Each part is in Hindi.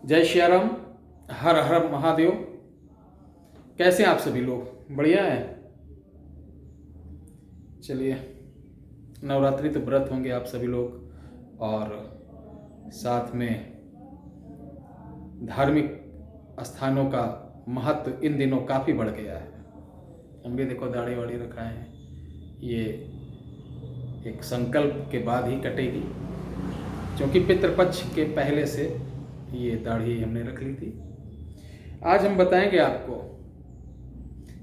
जय श्री राम। हर हर महादेव। कैसे हैं आप सभी लोग? बढ़िया हैं? चलिए, नवरात्रि तो व्रत होंगे आप सभी लोग, और साथ में धार्मिक स्थानों का महत्व इन दिनों काफ़ी बढ़ गया है। हम भी देखो दाढ़ी वाड़ी रखाए हैं, ये एक संकल्प के बाद ही कटेगी, क्योंकि पितृपक्ष के पहले से ये दाढ़ी हमने रख ली थी। आज हम बताएंगे आपको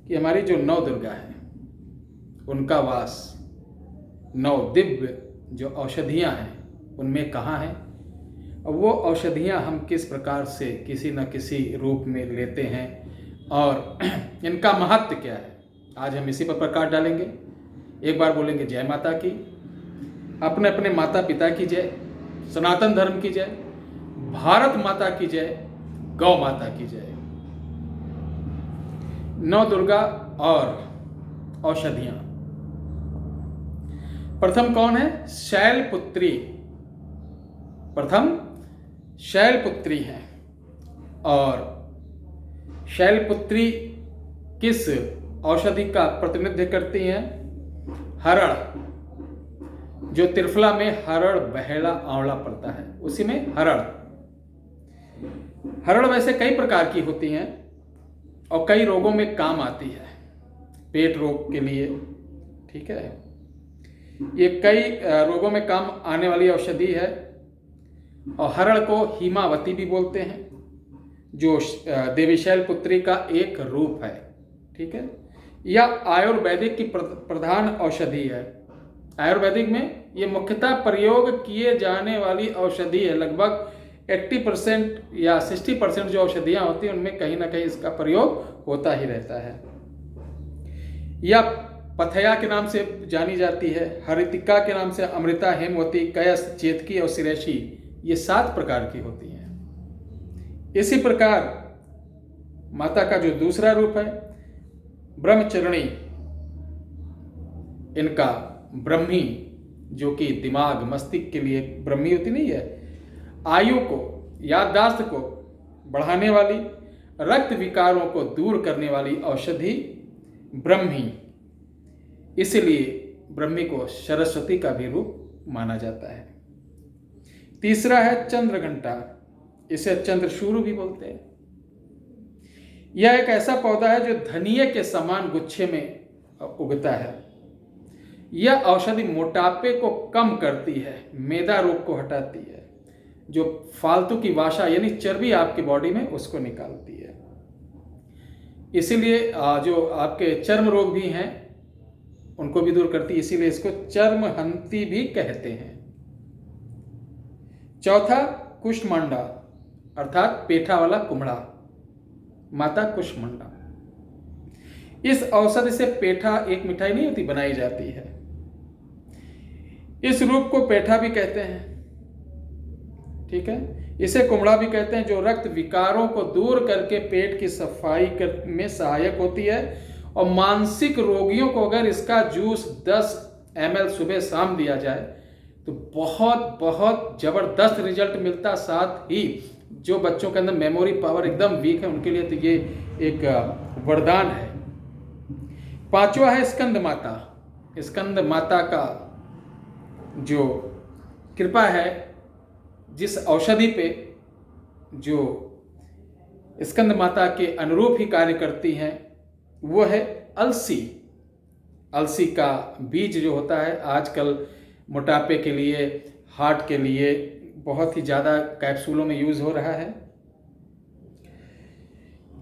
कि हमारी जो नौ दुर्गा हैं उनका वास, नौ दिव्य जो औषधियाँ हैं उनमें कहाँ हैं, और वो औषधियाँ हम किस प्रकार से किसी न किसी रूप में लेते हैं और इनका महत्व क्या है। आज हम इसी पर प्रकाश डालेंगे। एक बार बोलेंगे जय माता की, अपने अपने माता पिता की जय, सनातन धर्म की जय, भारत माता की जय, गौ माता की जय। नौ दुर्गा और औषधियां। प्रथम कौन है? शैलपुत्री। प्रथम शैलपुत्री है। और शैलपुत्री किस औषधि का प्रतिनिधित्व करती हैं? हरड़। जो त्रिफला में हरड़, बहेड़ा, आंवला पड़ता है उसी में हरड़। हरड़ वैसे कई प्रकार की होती हैं और कई रोगों में काम आती है। पेट रोग के लिए, ठीक है, ये कई रोगों में काम आने वाली औषधि है। और हरड़ को हिमावती भी बोलते हैं, जो देवी शैलपुत्री का एक रूप है, ठीक है। यह आयुर्वेदिक की प्रधान औषधि है। आयुर्वेदिक में ये मुख्यतः प्रयोग किए जाने वाली औषधि है। लगभग 80% या 60% जो औषधियाँ होती हैं उनमें कहीं ना कहीं इसका प्रयोग होता ही रहता है। यह पथया के नाम से जानी जाती है, हरितिका के नाम से, अमृता, हेमवती, कयस, चेतकी और सिरैशी, ये 7 प्रकार की होती हैं। इसी प्रकार माता का जो दूसरा रूप है ब्रह्मचरणी, इनका ब्रह्मी, जो कि दिमाग मस्तिष्क के लिए ब्रह्मी होती नहीं है, आयु को, याददाश्त को बढ़ाने वाली, रक्त विकारों को दूर करने वाली औषधि ब्रह्मी। इसलिए ब्रह्मी को सरस्वती का भी रूप माना जाता है। तीसरा है चंद्रघंटा, इसे चंद्रशूर भी बोलते हैं। यह एक ऐसा पौधा है जो धनिये के समान गुच्छे में उगता है। यह औषधि मोटापे को कम करती है, मैदा रोग को हटाती है, जो फालतू की वाशा यानी चर्बी आपकी बॉडी में उसको निकालती है। इसीलिए जो आपके चर्म रोग भी हैं उनको भी दूर करती है, इसीलिए इसको चर्महंती भी कहते हैं। चौथा कुष्मांडा, अर्थात पेठा वाला कुम्हड़ा, माता कुष्मांडा। इस औषधि से पेठा, एक मिठाई नहीं होती, बनाई जाती है। इस रूप को पेठा भी कहते हैं, ठीक है। इसे कुम्हड़ा भी कहते हैं, जो रक्त विकारों को दूर करके पेट की सफाई में सहायक होती है। और मानसिक रोगियों को अगर इसका जूस 10 ml सुबह शाम दिया जाए तो बहुत बहुत जबरदस्त रिजल्ट मिलता। साथ ही जो बच्चों के अंदर मेमोरी पावर एकदम वीक है उनके लिए तो ये एक वरदान है। पांचवा है स्कंद माता। स्कंद माता का जो कृपा है, जिस औषधि पे जो स्कंद माता के अनुरूप ही कार्य करती हैं, वो है अलसी। अलसी का बीज जो होता है आजकल मोटापे के लिए, हार्ट के लिए बहुत ही ज़्यादा कैप्सूलों में यूज हो रहा है।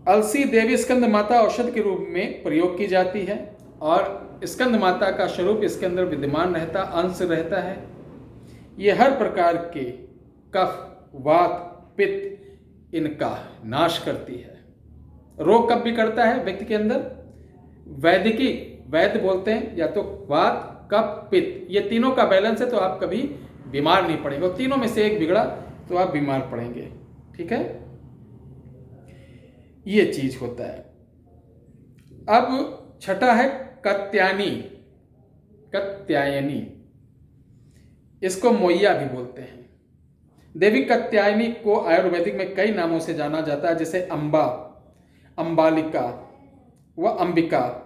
अलसी देवी स्कंद माता औषध के रूप में प्रयोग की जाती है और स्कंद माता का स्वरूप इसके अंदर विद्यमान रहता, अंश रहता है। ये हर प्रकार के कफ, वात, पित्त इनका नाश करती है। रोग कब भी करता है व्यक्ति के अंदर? वैदिकी, वैद्य बोलते हैं, या तो वात, कफ, पित्त, ये तीनों का बैलेंस है तो आप कभी बीमार नहीं पड़ेंगे। और तीनों में से एक बिगड़ा तो आप बीमार पड़ेंगे, ठीक है। ये चीज होता है। अब छठा है कत्यायनी। कत्यायनी, इसको मोइया भी बोलते हैं। देवी कात्यायनी को आयुर्वेदिक में कई नामों से जाना जाता है, जैसे अम्बा, अम्बालिका व अंबिका।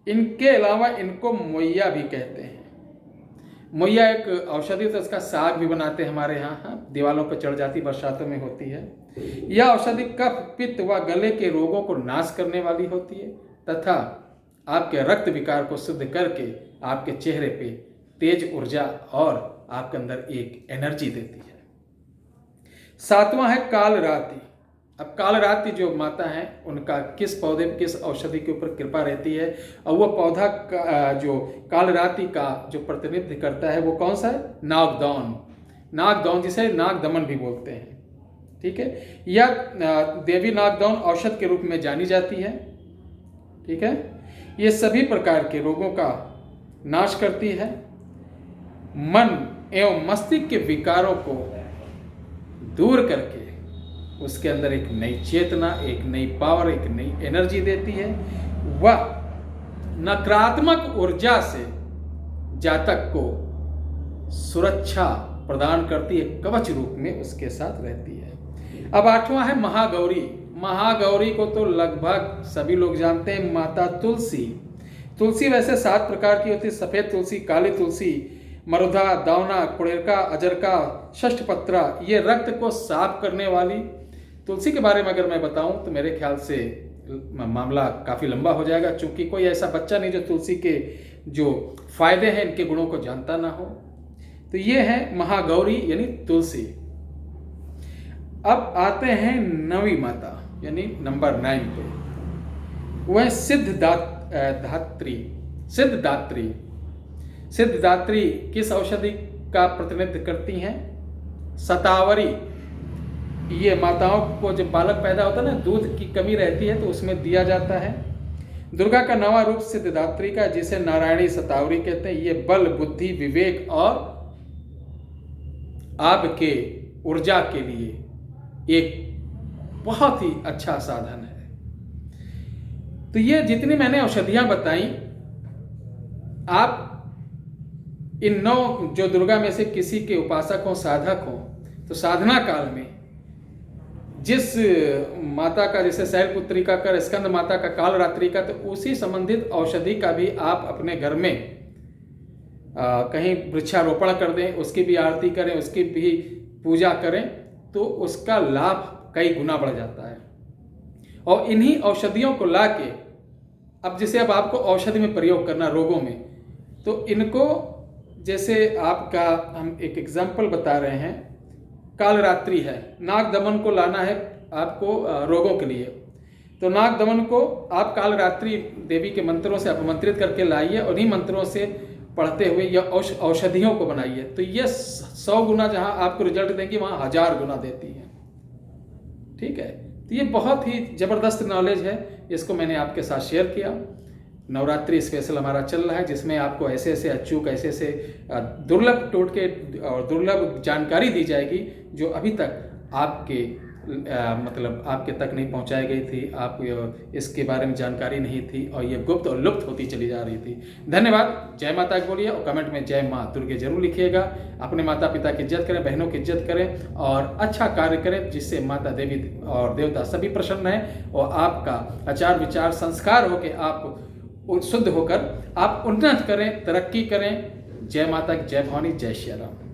इनके अलावा इनको मोइया भी कहते हैं। मोइया एक औषधि, तो इसका साग भी बनाते हैं हमारे यहाँ, दीवारों पर चढ़ जाती, बरसातों में होती है। यह औषधि कफ, पित्त व गले के रोगों को नाश करने वाली होती है तथा आपके रक्त विकार को शुद्ध करके आपके चेहरे पे तेज ऊर्जा और आपके अंदर एक एनर्जी देती है। 7वां है कालरात्रि। अब कालरात्रि जो माता है उनका किस पौधे, किस औषधि के ऊपर कृपा रहती है, और वह पौधा जो कालरात्रि का जो प्रतिनिधित्व करता है वो कौन सा है? नागदौन। नागदौन जिसे नागदमन भी बोलते हैं, ठीक है। यह देवी नागदौन औषध के रूप में जानी जाती है, ठीक है। ये सभी प्रकार के रोगों का नाश करती है, मन एवं मस्तिष्क के विकारों को दूर करके उसके अंदर एक नई चेतना, एक नई पावर, एक नई एनर्जी देती है। वह नकारात्मक ऊर्जा से जातक को सुरक्षा प्रदान करती है, कवच रूप में उसके साथ रहती है। अब 8वां है महागौरी। महागौरी को तो लगभग सभी लोग जानते हैं, माता तुलसी। तुलसी वैसे 7 प्रकार की होती है, सफ़ेद तुलसी, काली तुलसी, मरुधा, दावना, कुड़ेरका, अजरका, षष्ठपत्रा। ये रक्त को साफ करने वाली तुलसी के बारे में अगर मैं बताऊं तो मेरे ख्याल से मामला काफ़ी लंबा हो जाएगा, क्योंकि कोई ऐसा बच्चा नहीं जो तुलसी के जो फायदे हैं, इनके गुणों को जानता ना हो। तो ये है महागौरी यानी तुलसी। अब आते हैं 9वीं माता यानी नंबर 9 पे, वह सिद्धदात्री। सिद्धदात्री सिद्धदात्री किस औषधि का प्रतिनिधित्व करती हैं? शतावरी। ये माताओं को जब बालक पैदा होता है ना, दूध की कमी रहती है तो उसमें दिया जाता है। दुर्गा का 9वां रूप सिद्धदात्री का, जिसे नारायणी शतावरी कहते हैं। ये बल, बुद्धि, विवेक और आपके ऊर्जा के लिए एक बहुत ही अच्छा साधन है। तो ये जितनी मैंने औषधियां बताई, आप इन 9 जो दुर्गा में से किसी के उपासक हो, साधक हो, तो साधना काल में जिस माता का, जैसे शैलपुत्री का कर, स्कंद माता का, कालरात्रि का, तो उसी संबंधित औषधि का भी आप अपने घर में कहीं वृक्षारोपण कर दें, उसकी भी आरती करें, उसकी भी पूजा करें, तो उसका लाभ कई गुना बढ़ जाता है। और इन्हीं औषधियों को लाके अब जैसे अब आपको औषधि में प्रयोग करना रोगों में, तो इनको जैसे आपका हम एक एग्जाम्पल बता रहे हैं, कालरात्रि है, नाग दमन को लाना है आपको रोगों के लिए, तो नाग दमन को आप कालरात्रि देवी के मंत्रों से अपमंत्रित करके लाइए, उन्हीं मंत्रों से पढ़ते हुए यह औषधियों को बनाइए, तो यह 100 गुना जहां आपको रिजल्ट देंगी वहां 1000 गुना देती है, ठीक है। तो ये बहुत ही ज़बरदस्त नॉलेज है, इसको मैंने आपके साथ शेयर किया। नवरात्रि स्पेशल हमारा चल रहा है, जिसमें आपको ऐसे ऐसे अचूक, ऐसे ऐसे दुर्लभ टोटके और दुर्लभ जानकारी दी जाएगी जो अभी तक आपके मतलब आपके तक नहीं पहुंचाई गई थी, आप इसके बारे में जानकारी नहीं थी, और ये गुप्त और लुप्त होती चली जा रही थी। धन्यवाद। जय माता की बोलिए और कमेंट में जय माँ दुर्गे जरूर लिखिएगा। अपने माता पिता की इज्जत करें, बहनों की इज्जत करें और अच्छा कार्य करें, जिससे माता देवी और देवता सभी प्रसन्न हैं और आपका आचार विचार संस्कार होकर आप शुद्ध होकर आप उन्नत करें, तरक्की करें। जय माता की, जय भवानी, जय श्री राम।